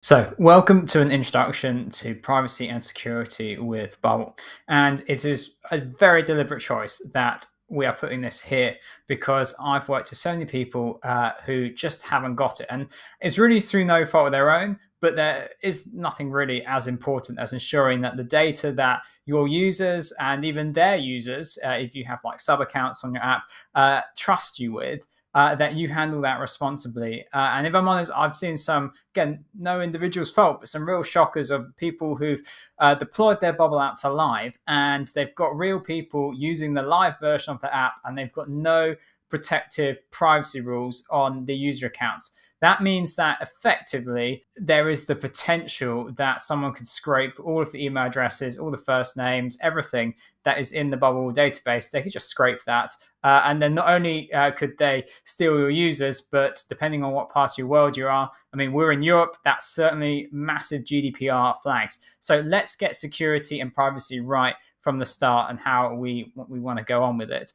So, welcome to an introduction to privacy and security with Bubble. And it is a very deliberate choice that we are putting this here because I've worked with so many people who just haven't got it. And it's really through no fault of their own, but there is nothing really as important as ensuring that the data that your users and even their users, if you have like sub accounts on your app, trust you with, that you handle that responsibly. And if I'm honest, I've seen some, again, no individual's fault, but some real shockers of people who've deployed their Bubble app to live and they've got real people using the live version of the app and they've got no protective privacy rules on the user accounts. That means that effectively there is the potential that someone could scrape all of the email addresses, all the first names, everything that is in the Bubble database. They could just scrape that. And then not only could they steal your users, but depending on what part of your world you are, I mean, we're in Europe, that's certainly massive GDPR flags. So let's get security and privacy right from the start and how we want to go on with it.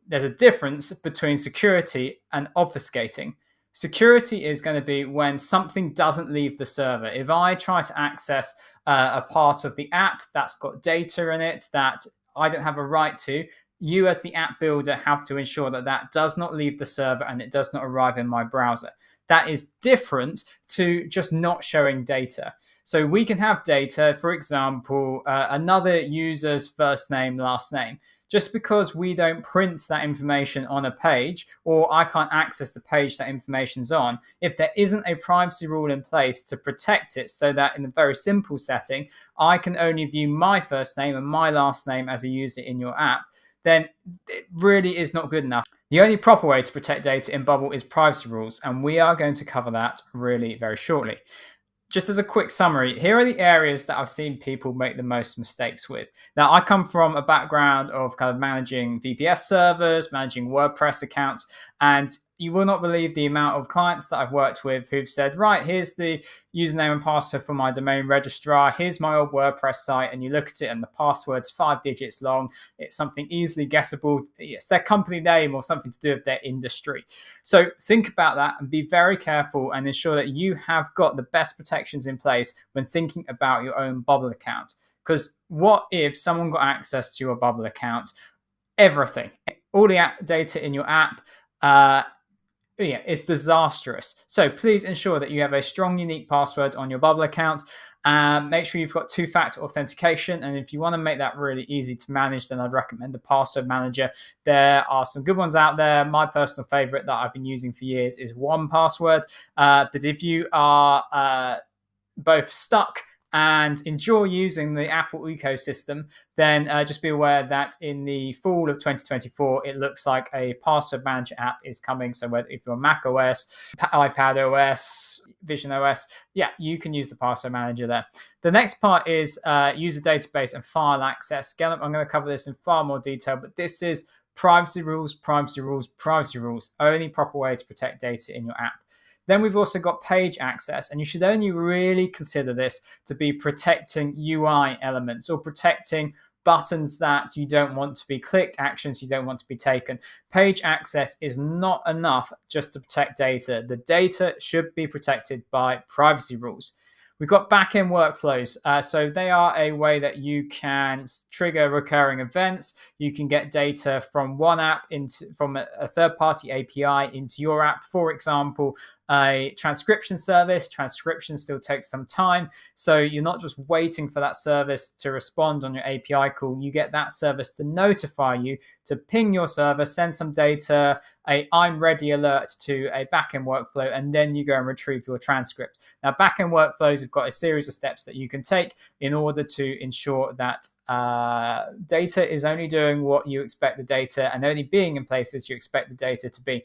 There's a difference between security and obfuscating. Security is going to be when something doesn't leave the server. If I try to access a part of the app that's got data in it that I don't have a right to, you as the app builder have to ensure that that does not leave the server and it does not arrive in my browser. That is different to just not showing data. So we can have data, for example, another user's first name, last name. Just because we don't print that information on a page, or I can't access the page that information's on, if there isn't a privacy rule in place to protect it so that in a very simple setting, I can only view my first name and my last name as a user in your app, then it really is not good enough. The only proper way to protect data in Bubble is privacy rules, and we are going to cover that really very shortly. Just as a quick summary, here are the areas that I've seen people make the most mistakes with. Now, I come from a background of kind of managing VPS servers, managing WordPress accounts, and you will not believe the amount of clients that I've worked with who've said, right, here's the username and password for my domain registrar, here's my old WordPress site, and you look at it and the password's 5 digits long, it's something easily guessable, it's their company name or something to do with their industry. So think about that and be very careful and ensure that you have got the best protections in place when thinking about your own Bubble account. Because what if someone got access to your Bubble account, everything, all the app data in your app, it's disastrous. So please ensure that you have a strong, unique password on your Bubble account. Make sure you've got two-factor authentication. And if you want to make that really easy to manage, then I'd recommend the password manager. There are some good ones out there. My personal favorite that I've been using for years is 1Password. But if you are both stuck and enjoy using the Apple ecosystem, then just be aware that in the fall of 2024, it looks like a password manager app is coming. So whether if you're Mac OS, iPad OS, Vision OS, yeah, you can use the password manager there. The next part is user database and file access. Again, I'm going to cover this in far more detail, but this is privacy rules, privacy rules, privacy rules. Only proper way to protect data in your app. Then we've also got page access, and you should only really consider this to be protecting UI elements or protecting buttons that you don't want to be clicked, actions you don't want to be taken. Page access is not enough just to protect data. The data should be protected by privacy rules. We've got backend workflows. So they are a way that you can trigger recurring events. You can get data from one app from a third-party API into your app. For example, a transcription service. Transcription still takes some time. So you're not just waiting for that service to respond on your API call. You get that service to notify you, to ping your server, send some data, a I'm ready alert to a backend workflow, and then you go and retrieve your transcript. Now, backend workflows have got a series of steps that you can take in order to ensure that data is only doing what you expect the data and only being in places you expect the data to be.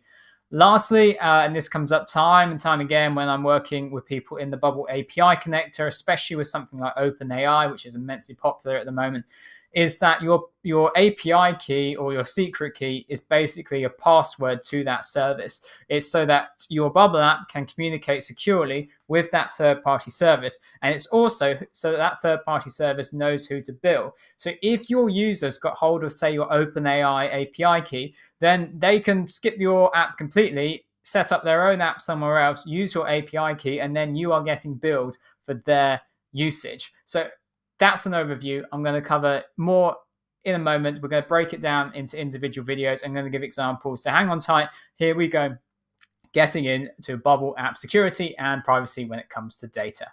Lastly, and this comes up time and time again when I'm working with people in the Bubble API connector, especially with something like OpenAI, which is immensely popular at the moment, is that your API key or your secret key is basically a password to that service. It's so that your Bubble app can communicate securely with that third-party service. And it's also so that that third-party service knows who to bill. So if your users got hold of, say, your OpenAI API key, then they can skip your app completely, set up their own app somewhere else, use your API key, and then you are getting billed for their usage. So that's an overview. I'm going to cover more in a moment. We're going to break it down into individual videos. I'm going to give examples. So hang on tight. Here we go. Getting into Bubble app security and privacy when it comes to data.